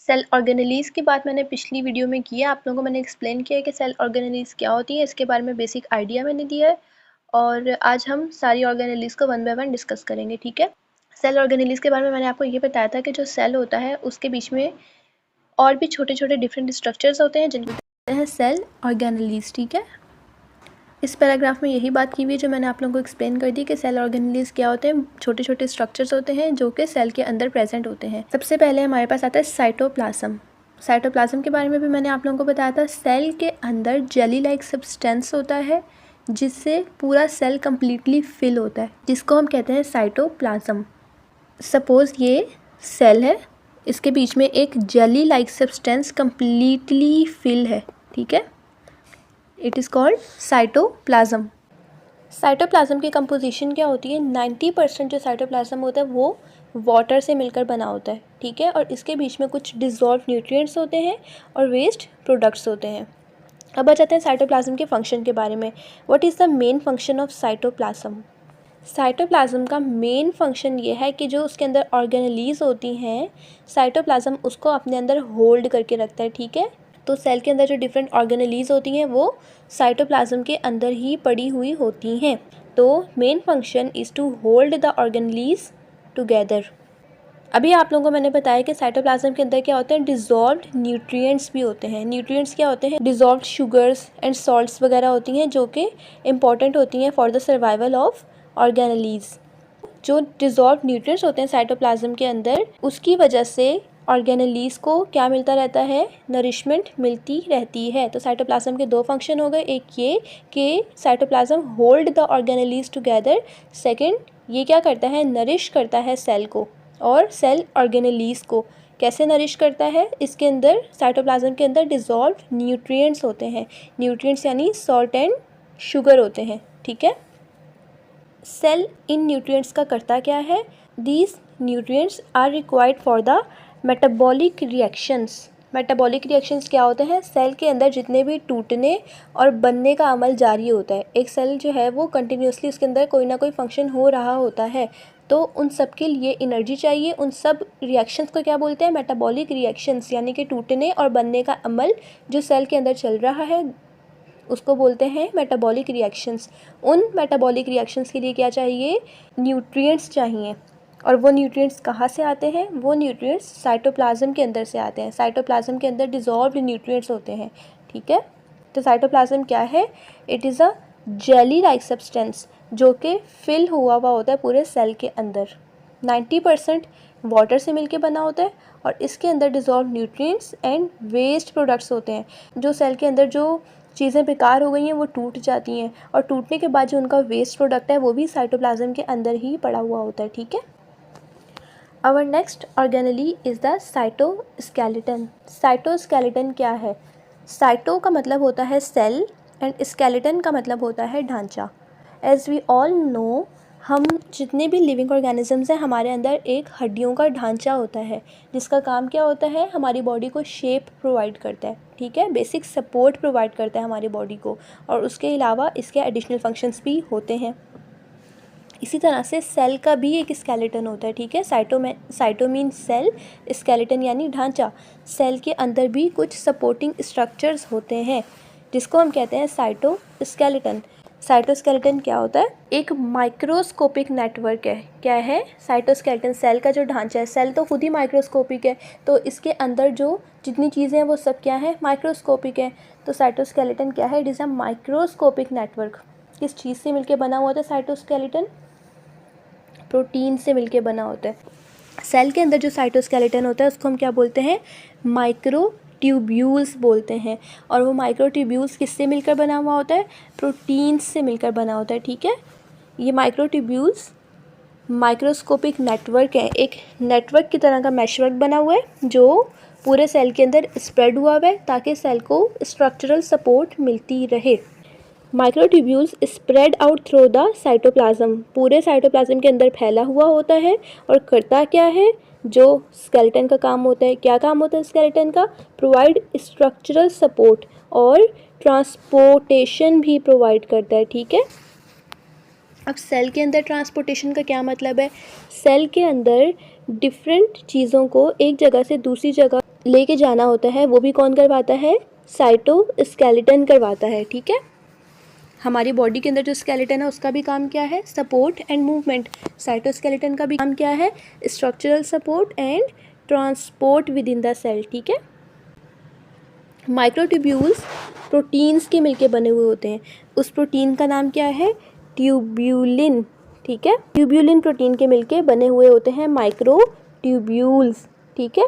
Cell ऑर्गेनेलीज़ की बात मैंने पिछली वीडियो में की है। आप लोगों को मैंने एक्सप्लेन किया है कि सेल ऑर्गेनेलीज़ क्या होती है, इसके बारे में बेसिक आइडिया मैंने दिया है और आज हम सारी ऑर्गेनेलीज़ को वन बाय वन डिस्कस करेंगे, ठीक है। सेल ऑर्गेनेलीज़ के बारे में मैंने आपको ये बताया था कि जो सेल होता है उसके बीच में और भी छोटे छोटे डिफरेंट स्ट्रक्चर्स होते हैं जिनको कहते हैं सेल ऑर्गेनेलीज़, ठीक है। इस पैराग्राफ में यही बात की हुई है जो मैंने आप लोगों को एक्सप्लेन कर दी कि सेल ऑर्गेनेलीज़ क्या होते हैं। छोटे छोटे स्ट्रक्चर्स होते हैं जो कि सेल के अंदर प्रेजेंट होते हैं। सबसे पहले हमारे पास आता है साइटोप्लाज्म। साइटोप्लाज्म के बारे में भी मैंने आप लोगों को बताया था। सेल के अंदर जेली लाइक सब्सटेंस होता है जिससे पूरा सेल कम्प्लीटली फिल होता है, जिसको हम कहते हैं साइटोप्लाज्म। सपोज़ ये सेल है, इसके बीच में एक jelly like substance completely fill है, ठीक है। It is called cytoplasm. Cytoplasm की कंपोजिशन क्या होती है? 90% जो साइटोप्लाज्म होता है वो वाटर से मिलकर बना होता है, ठीक है। और इसके बीच में कुछ डिज़ोल्व न्यूट्रिएंट्स होते हैं और वेस्ट प्रोडक्ट्स होते हैं। अब आ जाते हैं साइटोप्लाज्म के फंक्शन के बारे में। What is the main function of cytoplasm? Cytoplasm का मेन फंक्शन ये है कि जो उसके अंदर ऑर्गेनेलीज़ होती हैं, साइटोप्लाज्म उसको अपने अंदर होल्ड करके रखता है, ठीक है। तो सेल के अंदर जो डिफरेंट ऑर्गेनेलीज़ होती हैं वो साइटोप्लाज्म के अंदर ही पड़ी हुई होती हैं। तो main function is to hold the organelles together. अभी आप लोगों को मैंने बताया कि साइटोप्लाज्म के अंदर क्या होते हैं, डिज़ोल्व्ड न्यूट्रिएंट्स भी होते हैं। न्यूट्रिएंट्स क्या होते हैं? डिज़ोल्व्ड शुगर्स एंड सॉल्ट्स वगैरह होती हैं जो कि इंपॉर्टेंट होती हैं फॉर द सर्वाइवल ऑफ ऑर्गेनेलीज़। जो डिज़ोल्व न्यूट्रिएंट्स होते हैं साइटोप्लाज्म के अंदर, उसकी वजह से ऑर्गेनेलीज़ को क्या मिलता रहता है? नरिशमेंट मिलती रहती है। तो साइटोप्लाज्म के दो फंक्शन हो गए, एक ये कि cytoplasm hold the organelles together, second ये क्या करता है? नरिश करता है सेल को और सेल ऑर्गेनेलीज़ को। कैसे नरिश करता है? इसके अंदर साइटोप्लाज्म के अंदर डिज़ोल्व न्यूट्रिएंट्स होते हैं। न्यूट्रिएंट्स यानी सॉल्ट एंड शुगर होते हैं, ठीक है। सेल इन न्यूट्रिएंट्स का करता क्या है? These nutrients are required for the metabolic reactions. Metabolic reactions क्या होते हैं? सेल के अंदर जितने भी टूटने और बनने का अमल जारी होता है। एक सेल जो है वो कंटिन्यूसली उसके अंदर कोई ना कोई फंक्शन हो रहा होता है, तो उन सब के लिए एनर्जी चाहिए। उन सब रिएक्शंस को क्या बोलते हैं? मेटाबॉलिक रिएक्शंस, यानी कि टूटने और बनने का अमल जो सेल के अंदर चल रहा है उसको बोलते हैं मेटाबॉलिक रिएक्शंस। उन मेटाबॉलिक रिएक्शंस के लिए क्या चाहिए? न्यूट्रिएंट्स चाहिए। और वो न्यूट्रिएंट्स कहाँ से आते हैं? वो न्यूट्रिएंट्स साइटोप्लाज्म के अंदर से आते हैं। साइटोप्लाज्म के अंदर डिज़ोल्व्ड न्यूट्रिएंट्स होते हैं, ठीक है। तो साइटोप्लाज्म क्या है? It is a jelly like substance जो कि फिल हुआ हुआ होता है पूरे सेल के अंदर। 90% वाटर से मिलके बना होता है और इसके अंदर dissolve nutrients and waste products होते हैं। जो सेल के अंदर जो चीज़ें बेकार हो गई हैं वो टूट जाती हैं और टूटने के बाद जो उनका वेस्ट प्रोडक्ट है वो भी साइटोप्लाज्म के अंदर ही पड़ा हुआ होता है, ठीक है। Our next organelle is the cytoskeleton. Cytoskeleton क्या है? साइटो का मतलब होता है सेल एंड स्केलेटन का मतलब होता है ढांचा। एज वी ऑल नो, हम जितने भी लिविंग ऑर्गेनिजम्स हैं हमारे अंदर एक हड्डियों का ढांचा होता है जिसका काम क्या होता है? हमारी बॉडी को शेप प्रोवाइड करता है, ठीक है। बेसिक सपोर्ट प्रोवाइड करता है हमारी बॉडी को और उसके अलावा इसके एडिशनल फंक्शंस भी होते हैं। इसी तरह से सेल का भी एक स्केलेटन होता है, ठीक है। साइटो मीन सेल, स्केलेटन यानी ढांचा। सेल के अंदर भी कुछ सपोर्टिंग स्ट्रक्चर्स होते हैं जिसको हम कहते हैं साइटोस्केलेटन। साइटोस्केलेटन क्या होता है? एक माइक्रोस्कोपिक नेटवर्क है। क्या है? साइटोस्केलेटन। सेल का जो ढांचा है, सेल तो खुद ही माइक्रोस्कोपिक है, तो इसके अंदर जो जितनी चीज़ें हैं वो सब क्या है? माइक्रोस्कोपिक है। तो साइटोस्केलेटन क्या है? It is a microscopic network. किस चीज़ से मिलके बना हुआ था साइटोस्केलेटन? प्रोटीन से मिलके बना होता है। सेल के अंदर जो साइटोस्केलेटन होता है उसको हम क्या बोलते हैं? माइक्रोट्यूब्यूल्स बोलते हैं। और वो माइक्रोट्यूब्यूल्स किससे मिलकर बना हुआ होता है? प्रोटीन्स से मिलकर बना होता है, ठीक है। ये माइक्रोट्यूब्यूल्स माइक्रोस्कोपिक नेटवर्क है, एक नेटवर्क की तरह का मैशवर्क बना हुआ है जो पूरे सेल के अंदर स्प्रेड हुआ है ताकि सेल को स्ट्रक्चरल सपोर्ट मिलती रहे। Microtubules spread out through the cytoplasm, पूरे साइटोप्लाज्म के अंदर फैला हुआ होता है और करता क्या है? जो स्केलेटन का काम होता है। क्या काम होता है स्केलेटन का? प्रोवाइड स्ट्रक्चरल सपोर्ट और ट्रांसपोर्टेशन भी प्रोवाइड करता है, ठीक है। अब सेल के अंदर ट्रांसपोर्टेशन का क्या मतलब है? सेल के अंदर डिफरेंट चीज़ों को एक जगह से दूसरी जगह लेके जाना होता है, वो भी कौन करवाता है? साइटोस्केलेटन करवाता है, ठीक है। हमारी बॉडी के अंदर जो स्केलेटन है उसका भी काम क्या है? Support and movement. साइटोस्केलेटन का भी काम क्या है? Structural support and transport within the cell, ठीक है। माइक्रोट्यूब्यूल्स प्रोटीन्स के मिलके बने हुए होते हैं। उस प्रोटीन का नाम क्या है? ट्यूब्यूलिन, ठीक है। ट्यूब्यूलिन प्रोटीन के मिलके बने हुए होते हैं माइक्रोट्यूब्यूल्स, ठीक है।